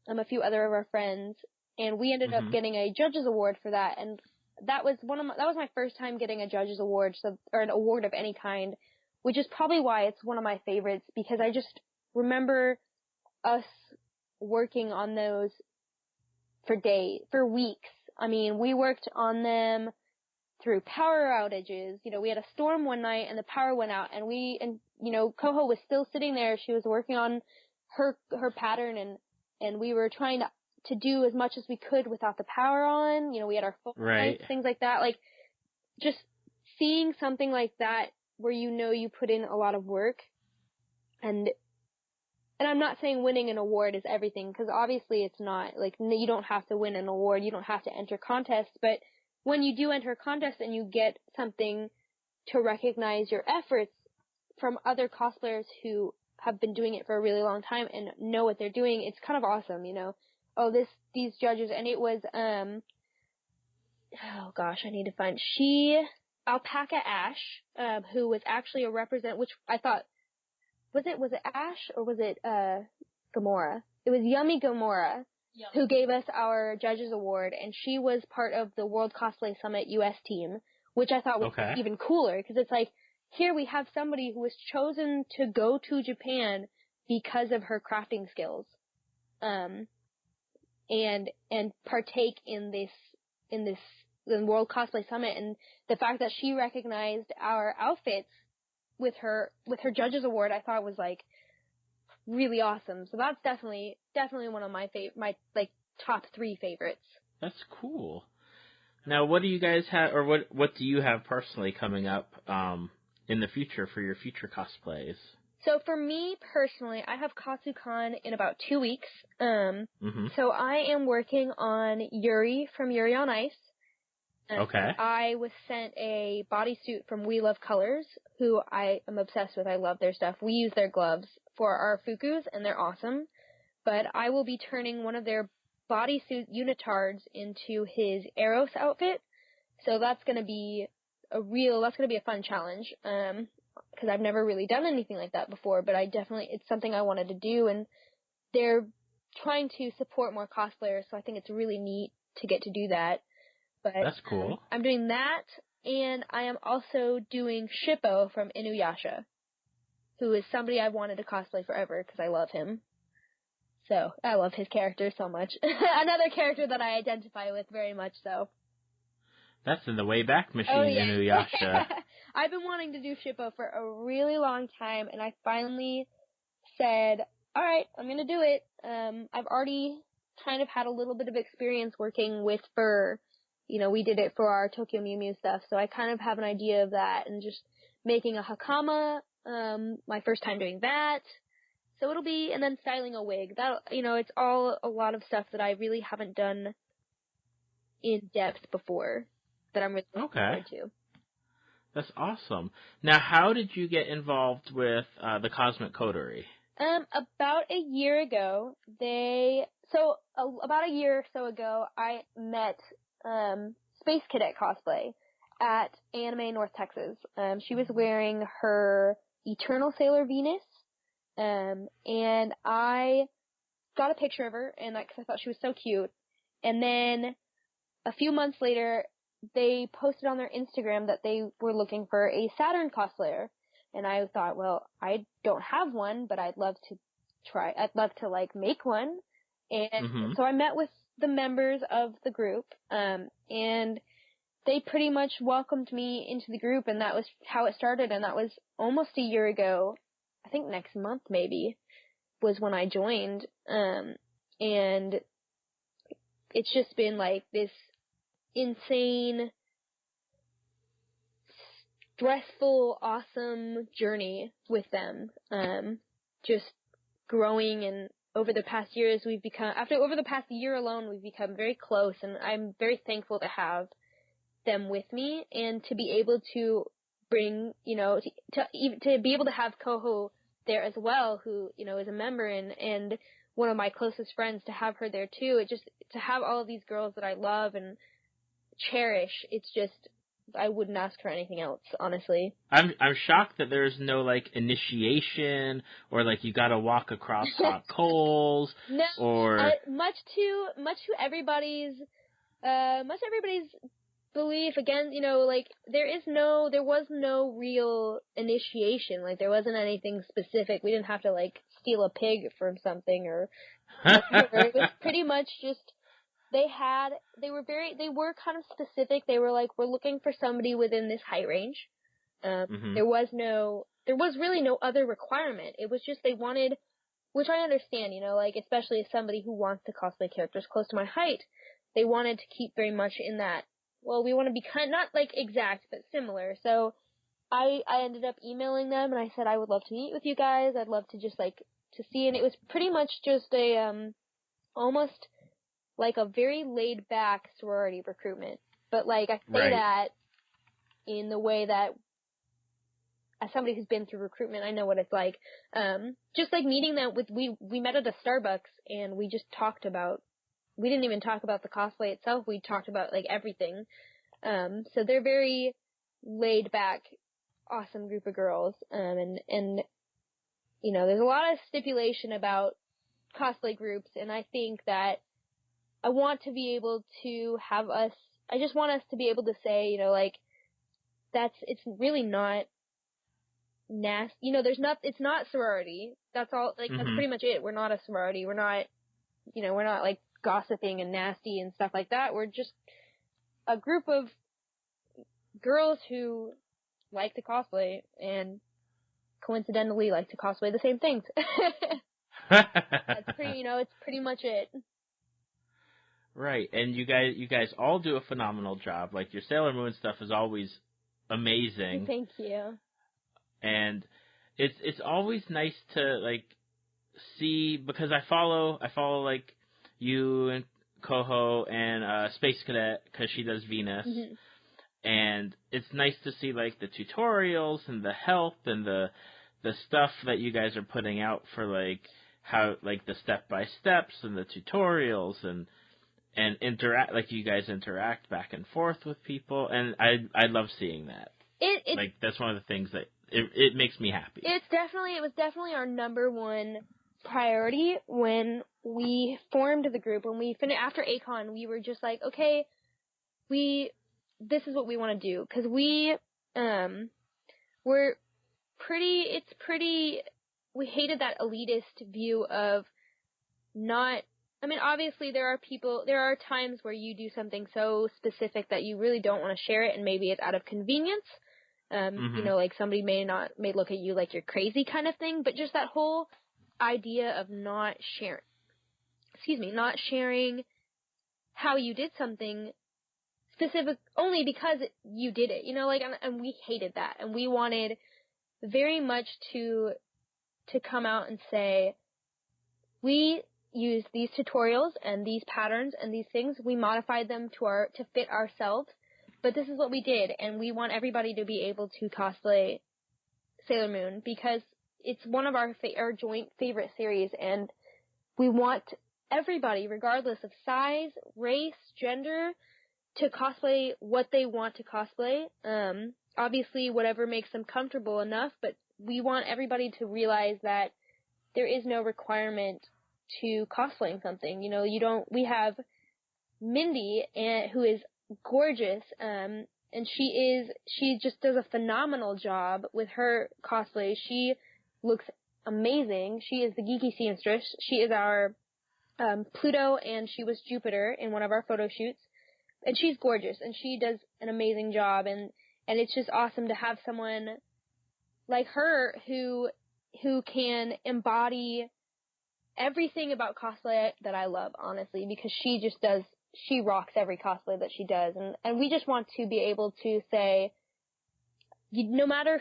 a few other of our friends, and we ended up getting a judges award for that, and that was my first time getting a judges award, or an award of any kind, which is probably why it's one of my favorites, because I just remember us working on those for weeks. I mean, we worked on them through power outages. You know, we had a storm one night and the power went out, and Koho was still sitting there. She was working on her pattern, and we were trying to do as much as we could without the power on. You know, we had our phone lights, things like that. Like, just seeing something like that where you put in a lot of work, and I'm not saying winning an award is everything, because obviously it's not. Like, you don't have to win an award, you don't have to enter contests, but when you do enter contests and you get something to recognize your efforts from other cosplayers who have been doing it for a really long time and know what they're doing, it's kind of awesome, you know. These judges, and it was, oh gosh, I need to find, Alpaca Ash, who was actually a which I thought, was it Ash or was it, Gamora? It was Yummy Gamora, who gave us our judges award, and she was part of the World Cosplay Summit US team, which I thought was even cooler, because it's like, here we have somebody who was chosen to go to Japan because of her crafting skills, and partake in the World Cosplay Summit, and the fact that she recognized our outfits with her judges award, I thought was like really awesome. So that's definitely one of my top 3 favorites. That's cool. Now, what do you guys have, or what do you have personally coming up in the future for your future cosplays? So for me personally, I have KatsuCon in about 2 weeks. So I am working on Yuri from Yuri on Ice. Okay. I was sent a bodysuit from We Love Colors, who I am obsessed with. I love their stuff. We use their gloves for our fukus, and they're awesome. But I will be turning one of their bodysuit unitards into his Eros outfit. So that's going to be a fun challenge. Because I've never really done anything like that before, but it's something I wanted to do, and they're trying to support more cosplayers, so I think it's really neat to get to do that. But that's cool. I'm doing that, and I am also doing Shippo from Inuyasha, who is somebody I've wanted to cosplay forever because I love him. So, I love his character so much. Another character that I identify with very much so. That's in the Wayback Machine, Inuyasha. I've been wanting to do Shippo for a really long time, and I finally said, alright, I'm gonna do it. I've already kind of had a little bit of experience working with fur. You know, we did it for our Tokyo Mew Mew stuff, so I kind of have an idea of that, and just making a hakama, my first time doing that. So it'll be, and then styling a wig. It's all a lot of stuff that I really haven't done in depth before, that I'm really looking forward to. That's awesome. Now, how did you get involved with the Cosmic Coterie? About a year ago, about a year or so ago, I met Space Cadet Cosplay at Anime North Texas. She was wearing her Eternal Sailor Venus, and I got a picture of her, and because I thought she was so cute. And then a few months later, they posted on their Instagram that they were looking for a Saturn cosplayer. And I thought, well, I don't have one, but I'd love to try. I'd love to, make one. And so I met with the members of the group, and they pretty much welcomed me into the group, and that was how it started. And that was almost a year ago. I think next month, maybe, was when I joined. And it's just been, this insane stressful, awesome journey with them. Just growing, and over the past years over the past year alone, we've become very close, and I'm very thankful to have them with me and to be able to bring, to be able to have Koho there as well, who, is a member and one of my closest friends, to have her there too. It just, to have all of these girls that I love and cherish, it's just, I wouldn't ask for anything else, honestly. I'm shocked that there's no initiation or you gotta walk across hot coals. No, or much to everybody's belief. Again, there was no real initiation. There wasn't anything specific. We didn't have to steal a pig from something or whatever. It was pretty much just they were kind of specific. They were we're looking for somebody within this height range. There was really no other requirement. It was just they wanted, which I understand, especially as somebody who wants to cosplay characters close to my height, they wanted to keep very much in that, well, we want to be not exact, but similar. So I ended up emailing them and I said, I would love to meet with you guys. I'd love to just to see. And it was pretty much just a, almost a very laid back sorority recruitment. But I say that in the way that, as somebody who's been through recruitment, I know what it's like. Just meeting them we met at a Starbucks and we just talked about, we didn't even talk about the cosplay itself. We talked about everything. So they're very laid back, awesome group of girls. And there's a lot of stipulation about cosplay groups, and I think that I want to be able to have I just want us to be able to say, it's really not nasty. It's not sorority. That's all, that's pretty much it. We're not a sorority. We're not, we're not gossiping and nasty and stuff like that. We're just a group of girls who like to cosplay and coincidentally like to cosplay the same things. That's pretty, it's pretty much it. Right, and you guys all do a phenomenal job. Your Sailor Moon stuff is always amazing. Thank you. And it's always nice to see, because I follow you and Koho and Space Cadet, because she does Venus, and it's nice to see the tutorials and the help and the stuff that you guys are putting out for how the step by steps and the tutorials and interact, you guys interact back and forth with people, and I love seeing that. That's one of the things that it makes me happy. It was definitely our number one priority when we formed the group. When we finished after A-Kon, we were just okay, this is what we want to do, because we we hated that elitist view of not. I mean, obviously there are times where you do something so specific that you really don't want to share it, and maybe it's out of convenience. Somebody may look at you like you're crazy kind of thing, but just that whole idea of not sharing how you did something specific only because you did it, and we hated that, and we wanted very much to come out and say, we used these tutorials and these patterns and these things, we modified them to fit ourselves, but this is what we did, and we want everybody to be able to cosplay Sailor Moon because it's one of our joint favorite series, and we want everybody, regardless of size, race, gender, to cosplay what they want to cosplay. Obviously, whatever makes them comfortable enough, but we want everybody to realize that there is no requirement to cosplaying something. We have Mindy, who is gorgeous, and she just does a phenomenal job with her cosplay. She looks amazing. She is the geeky seamstress. She is our Pluto, and she was Jupiter in one of our photo shoots. And she's gorgeous, and she does an amazing job, and it's just awesome to have someone like her who can embody everything about cosplay that I love, honestly, because she rocks every cosplay that she does, and we just want to be able to say, no matter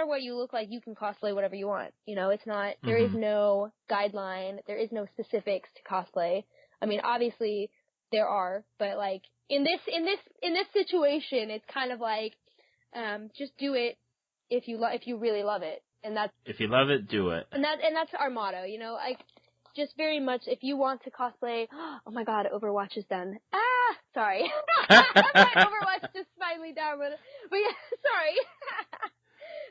what you look like, you can cosplay whatever you want. It's not, there is no guideline, there is no specifics to cosplay. I mean, obviously there are, but like in this situation, it's kind of like, just do it if you really love it. And that's, if you love it, do it. And that's our motto, like, just very much, if you want to cosplay, oh my god, Overwatch is done. Sorry. Overwatch just finally down, but yeah, sorry.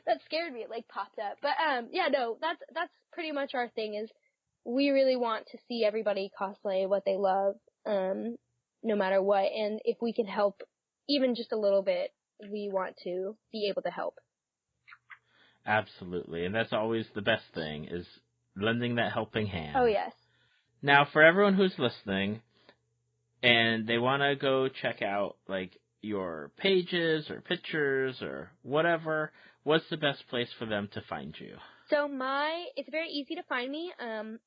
That scared me, it like popped up. But yeah, no, that's pretty much our thing, is we really want to see everybody cosplay what they love, no matter what, and if we can help even just a little bit, we want to be able to help. Absolutely, and that's always the best thing, is lending that helping hand. Oh, yes. Now, for everyone who's listening, and they want to go check out, like, your pages or pictures or whatever, what's the best place for them to find you? So it's very easy to find me.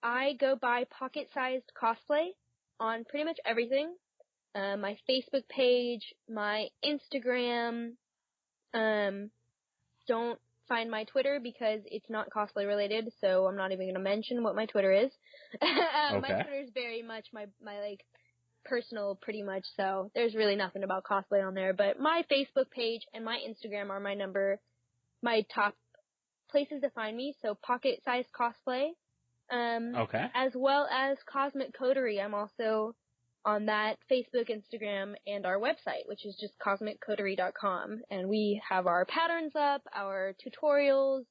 I go by Pocket Sized Cosplay on pretty much everything. My Facebook page, my Instagram. Don't find my Twitter because it's not cosplay related, so I'm not even going to mention what my Twitter is. Okay. My Twitter is very much my like personal, pretty much, so there's really nothing about cosplay on there. But my Facebook page and my Instagram are my top places to find me. So Pocket Sized Cosplay, okay, as well as Cosmic Coterie. I'm also on that Facebook, Instagram, and our website, which is just cosmiccoterie.com. And we have our patterns up, our tutorials,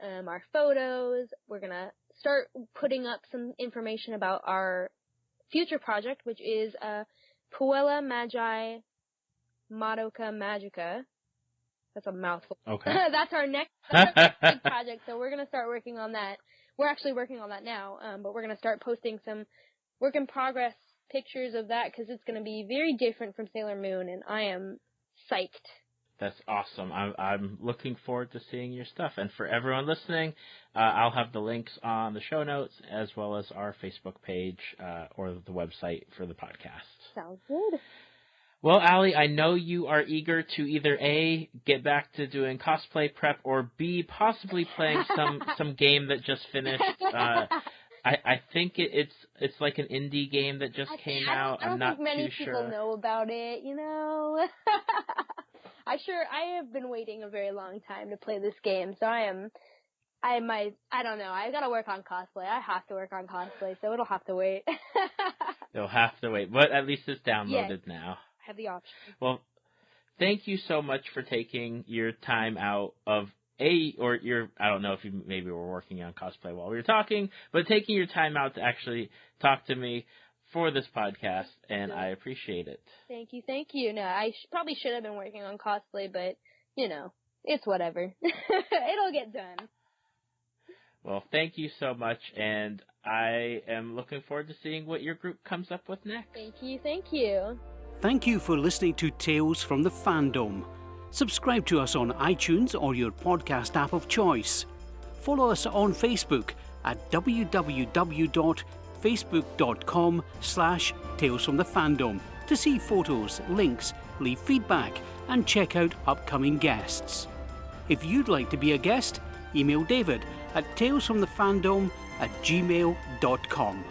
our photos. We're going to start putting up some information about our future project, which is Puella Magi Madoka Magica. That's a mouthful. Okay. That's our next big project, so we're going to start working on that. We're actually working on that now, but we're going to start posting some work in progress pictures of that, because it's going to be very different from Sailor Moon, and I am psyched. That's awesome. I'm looking forward to seeing your stuff. And for everyone listening, I'll have the links on the show notes, as well as our Facebook page or the website for the podcast. Sounds good. Well, Allie, I know you are eager to either A, get back to doing cosplay prep, or B, possibly playing some game that just finished. I think it's like an indie game that just came out. I'm not too sure. I don't think many people know about it, I have been waiting a very long time to play this game, so I don't know. I gotta work on cosplay. I have to work on cosplay, so it'll have to wait. It'll have to wait, but at least it's downloaded now. I have the option. Well, thank you so much for taking your time out of I don't know if you maybe were working on cosplay while we were talking, but taking your time out to actually talk to me for this podcast, and I appreciate it. Thank you. No, I probably should have been working on cosplay, but, it's whatever. It'll get done. Well, thank you so much, and I am looking forward to seeing what your group comes up with next. Thank you. Thank you for listening to Tales from the Fandom. Subscribe to us on iTunes or your podcast app of choice. Follow us on Facebook at www.facebook.com/talesfromthefandom to see photos, links, leave feedback, and check out upcoming guests. If you'd like to be a guest, email David at talesfromthefandom@gmail.com.